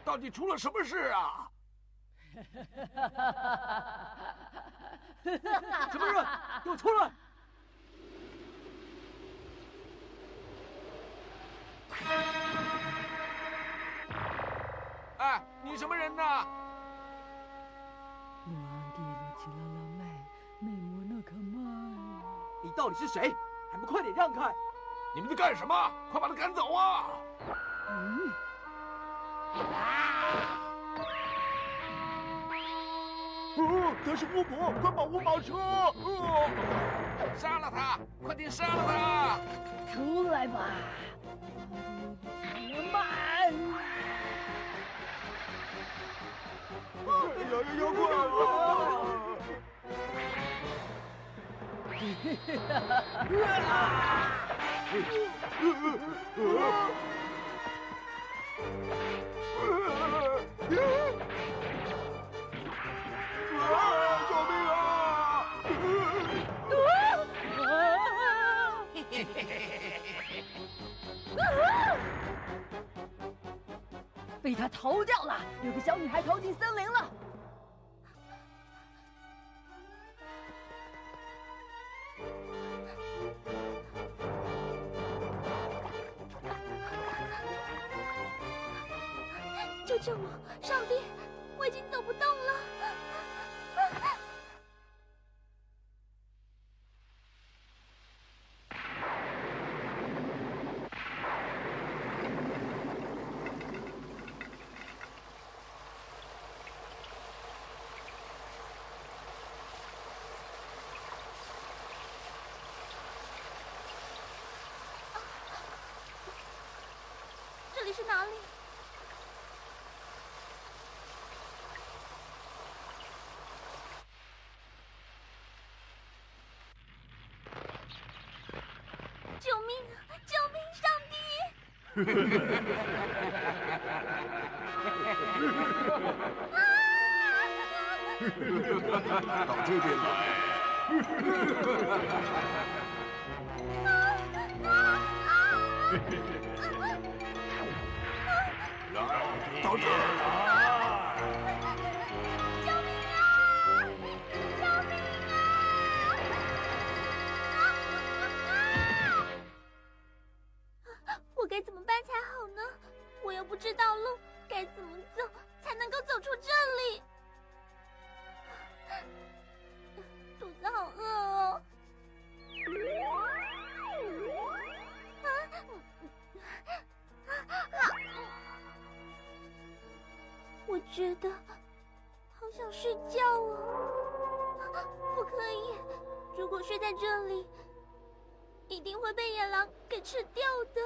到底出了什么事啊？什么人？给我出来！哎，你什么人呢？你到底是谁？还不快点让开！你们在干什么？快把他赶走啊！他是巫婆，快保护马车！杀了他！快点杀了他！出来吧！慢！要快了！救命啊！被他逃掉了，有个小女孩逃进森林了。救救我！上帝，我已经走不动了。这里是哪里？救命！救命！上帝！到这边来！来，到这儿来！救命啊！救命啊！我该怎么办才好呢？我又不知道路，该怎么走才能够走出这里？肚子好饿哦！我觉得好想睡觉哦。不可以，如果睡在这里，一定会被野狼给吃掉的。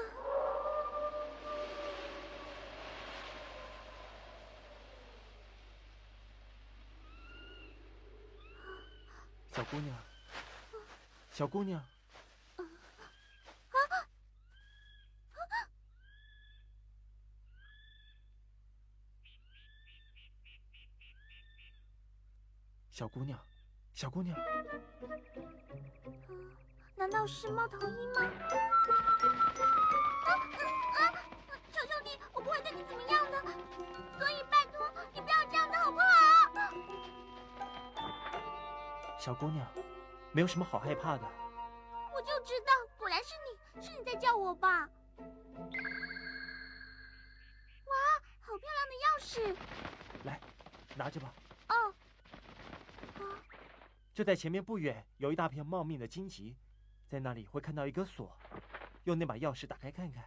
小姑娘，小姑娘，小姑娘，小姑娘，难道是猫头鹰吗？求求你，我不会对你怎么样的，所以拜托你不要这样子好不好？小姑娘，没有什么好害怕的。我就知道，果然是你，是你在叫我吧？哇，好漂亮的钥匙！来，拿着吧。哦。就在前面不远，有一大片茂密的荆棘，在那里会看到一个锁，用那把钥匙打开看看。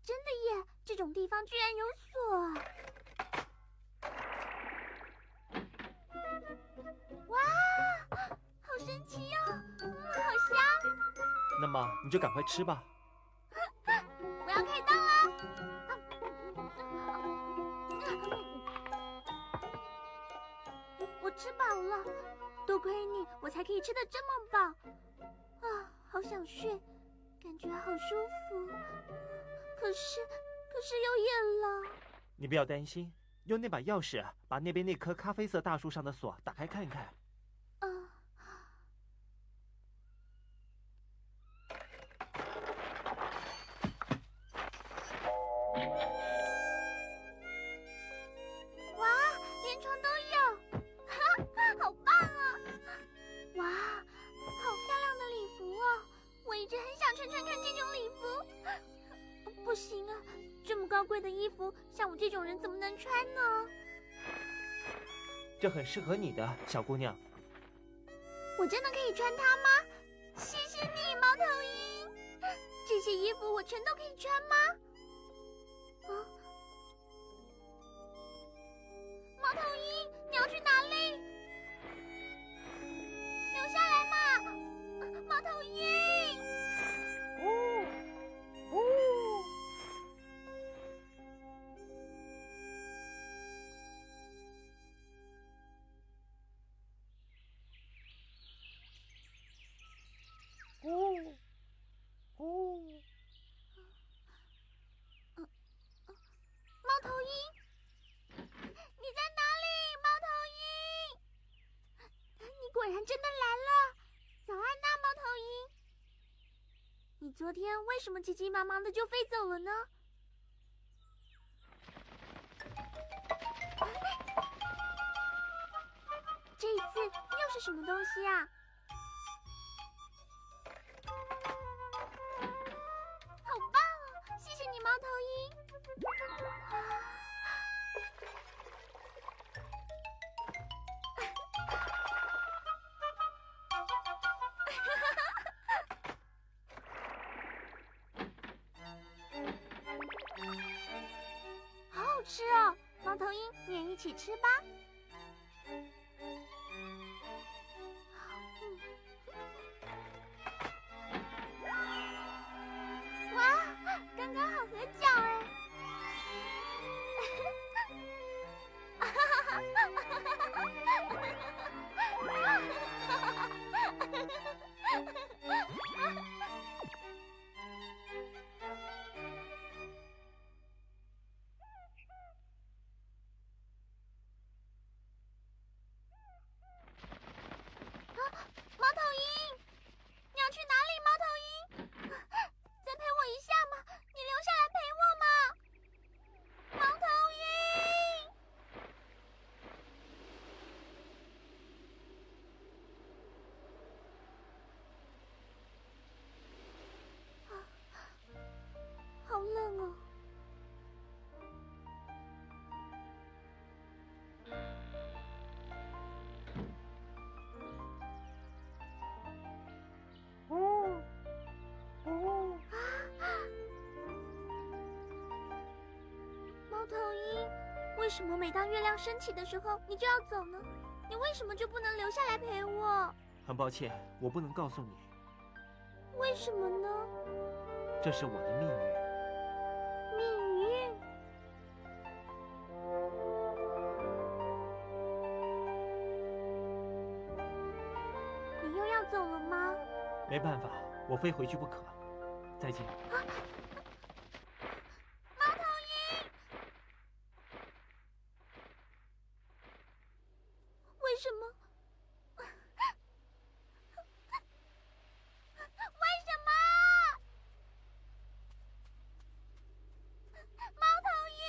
真的耶！这种地方居然有锁！哇，好神奇哦，好香！那么你就赶快吃吧。我要开刀了！吃饱了，多亏你，我才可以吃得这么饱。啊，好想睡，感觉好舒服。可是又夜了。你不要担心，用那把钥匙把那边那棵咖啡色大树上的锁打开看看。哇，连床都有，好棒啊！哇，好漂亮的礼服哦！我一直很想穿穿看这种礼服。不行啊，这么高贵的衣服，像我这种人怎么能穿呢？这很适合你的，小姑娘。我真的可以穿它吗？谢谢你，猫头鹰。这些衣服我全都可以穿吗？猫头鹰，你要去哪里？留下来嘛，猫头鹰！猫头鹰，你在哪里？猫头鹰，你果然真的来了！早安呐，猫头鹰。你昨天为什么急急忙忙的就飞走了呢？这一次又是什么东西啊？好棒哦！谢谢你，猫头鹰。好好吃哦，猫头鹰，你也一起吃吧。哇，刚刚好合脚哎！猫头鹰，你要去哪里？猫头鹰，再陪我一下嘛！你留下来陪我嘛！猫头鹰，好冷哦。猫头鹰，为什么每当月亮升起的时候你就要走呢？你为什么就不能留下来陪我？很抱歉，我不能告诉你，为什么呢？这是我的命运。命运。你又要走了吗？没办法，我非回去不可。再见。猫头鹰，为什么？为什么？猫头鹰。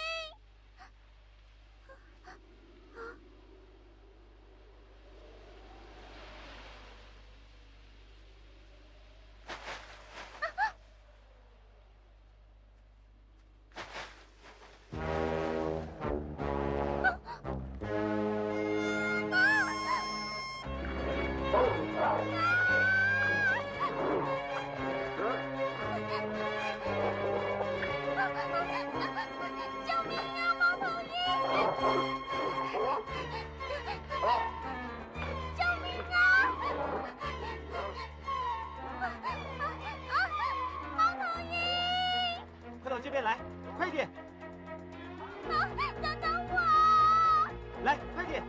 救命啊，猫头鹰！救命啊！猫头鹰！快到这边来，快点！等等我！来，快点！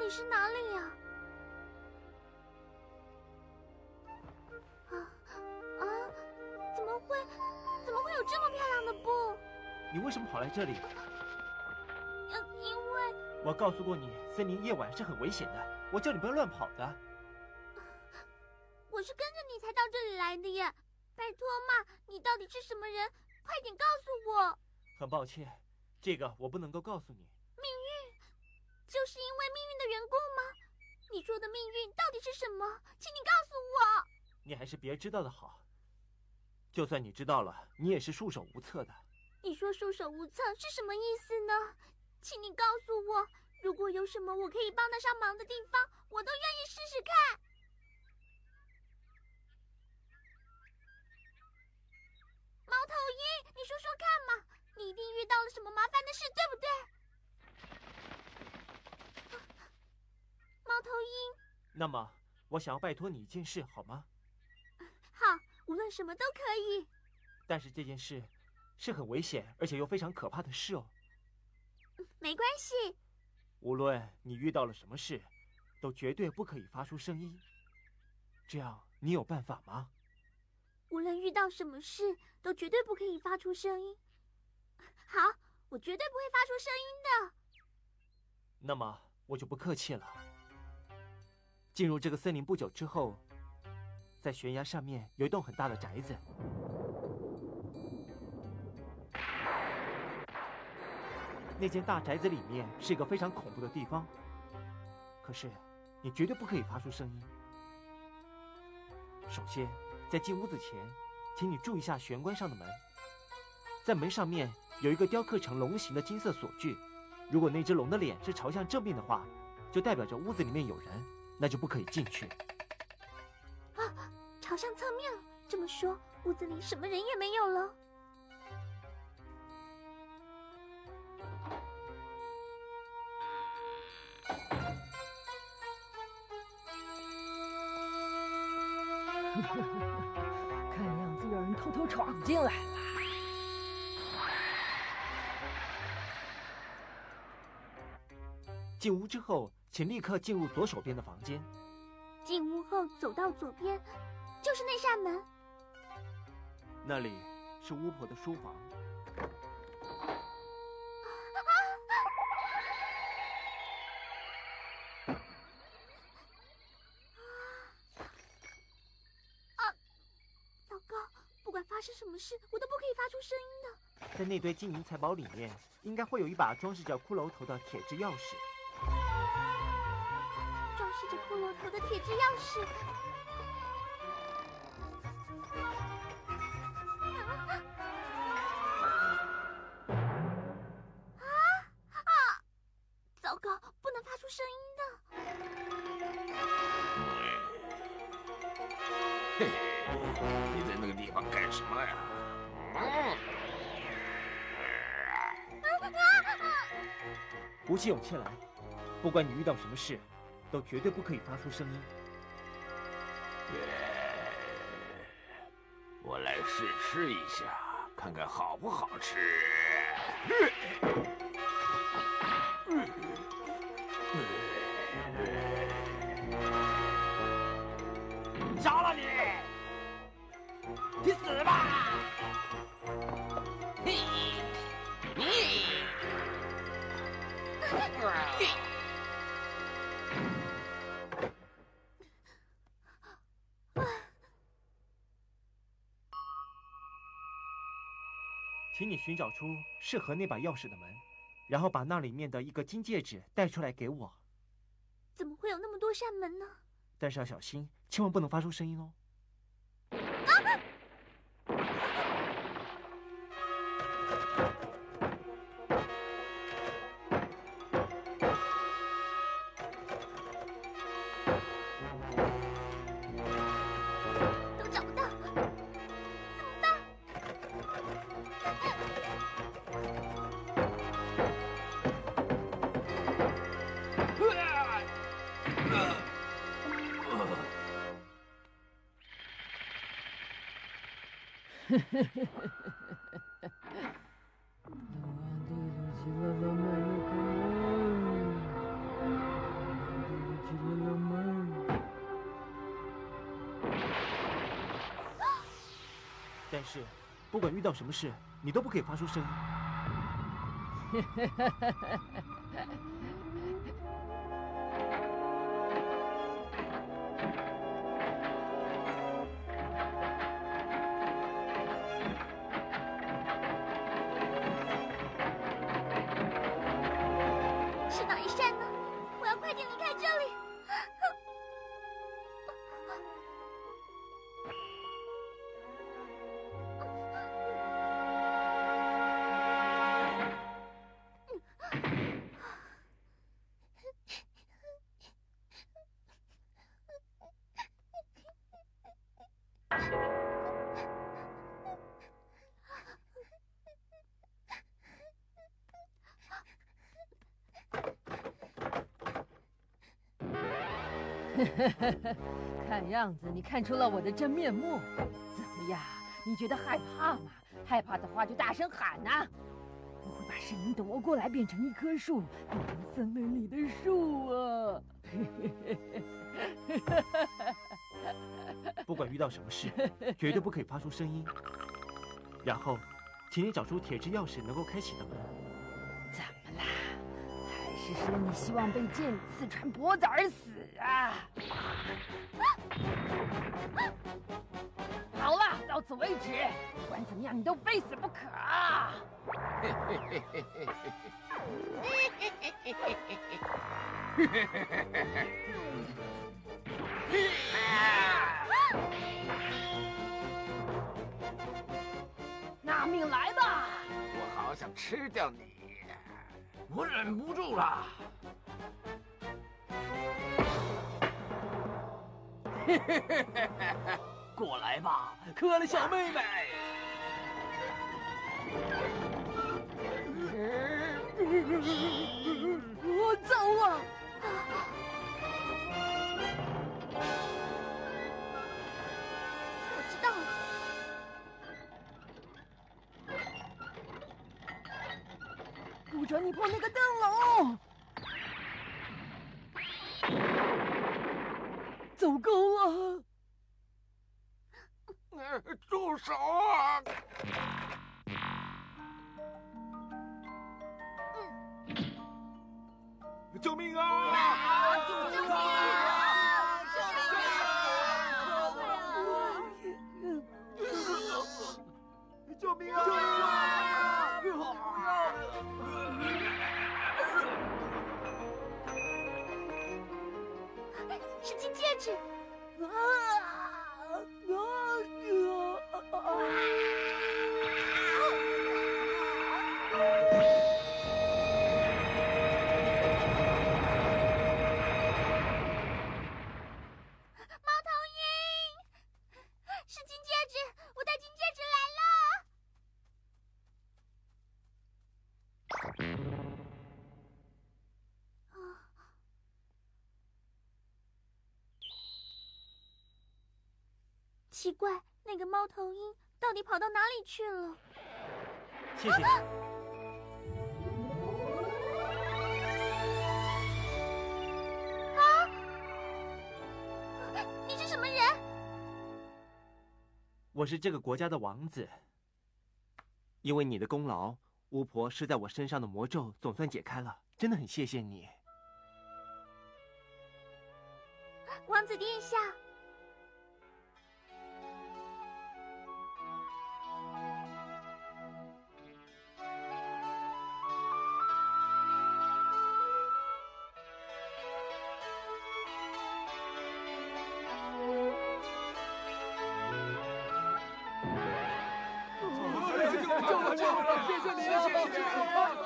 里是哪里呀？怎么会有这么漂亮的布？你为什么跑来这里？因为我告诉过你，森林夜晚是很危险的，我叫你不要乱跑的。我是跟着你才到这里来的耶！拜托嘛，你到底是什么人？快点告诉我！很抱歉，这个我不能够告诉你。命运，就是因为命运的缘故吗？你说的命运到底是什么？请你告诉我。你还是别知道的好。就算你知道了，你也是束手无策的。你说束手无策是什么意思呢？请你告诉我，如果有什么我可以帮得上忙的地方，我都愿意试试看。猫头鹰，你说说看嘛，你一定遇到了什么麻烦的事，对不对？猫头鹰。那么，我想要拜托你一件事，好吗？好，无论什么都可以。但是这件事是很危险而且又非常可怕的事哦。没关系。无论你遇到了什么事，都绝对不可以发出声音。这样，你有办法吗？无论遇到什么事，都绝对不可以发出声音。好，我绝对不会发出声音的。那么我就不客气了。进入这个森林不久之后，在悬崖上面有一栋很大的宅子。那间大宅子里面是一个非常恐怖的地方，可是你绝对不可以发出声音。首先，在进屋子前，请你注意一下玄关上的门，在门上面有一个雕刻成龙形的金色锁具，如果那只龙的脸是朝向正面的话，就代表着屋子里面有人，那就不可以进去。啊，朝向侧面，这么说，屋子里什么人也没有了。看样子有人偷偷闯进来了。进屋之后，请立刻进入左手边的房间。进屋后走到左边，就是那扇门。那里是巫婆的书房。糟糕，不管发生什么事，我都不可以发出声音的。在那堆金银财宝里面，应该会有一把装饰着骷髅头的铁质钥匙。装饰着骷髅头的铁质钥匙。糟糕，不能发出声音的。嘿嘿，你在那个地方干什么呀？鼓起勇气来，不管你遇到什么事，都绝对不可以发出声音。我来试一下，看看好不好吃。杀了你！去死吧！嘿，你。请你寻找出适合那把钥匙的门，然后把那里面的一个金戒指带出来给我。怎么会有那么多扇门呢？但是要小心，千万不能发出声音哦。都找不到，怎么办？是，不管遇到什么事，你都不可以发出声音。是哪一扇呢？我要快点离开这里。看样子你看出了我的真面目，怎么样？你觉得害怕吗？害怕的话就大声喊呐！我会把声音夺过来，变成一棵树，变成森林里的树啊！不管遇到什么事，绝对不可以发出声音。然后，请你找出铁质钥匙能够开启的门。怎么啦？还是说你希望被剑刺穿脖子而死啊？好了，到此为止。不管怎么样，你都非死不可啊！拿命来吧！我好想吃掉你。我忍不住了。过来吧，可爱的小妹妹。我走了。我知道了。不准你碰那个灯笼！走够了！住手啊！救命啊！救命啊！救命啊！是金戒指。猫头鹰，是金戒指，我带金戒指来了。奇怪，那个猫头鹰到底跑到哪里去了？谢谢。你是什么人？我是这个国家的王子。因为你的功劳，巫婆施在我身上的魔咒总算解开了，真的很谢谢你。王子殿下。救了！谢谢你！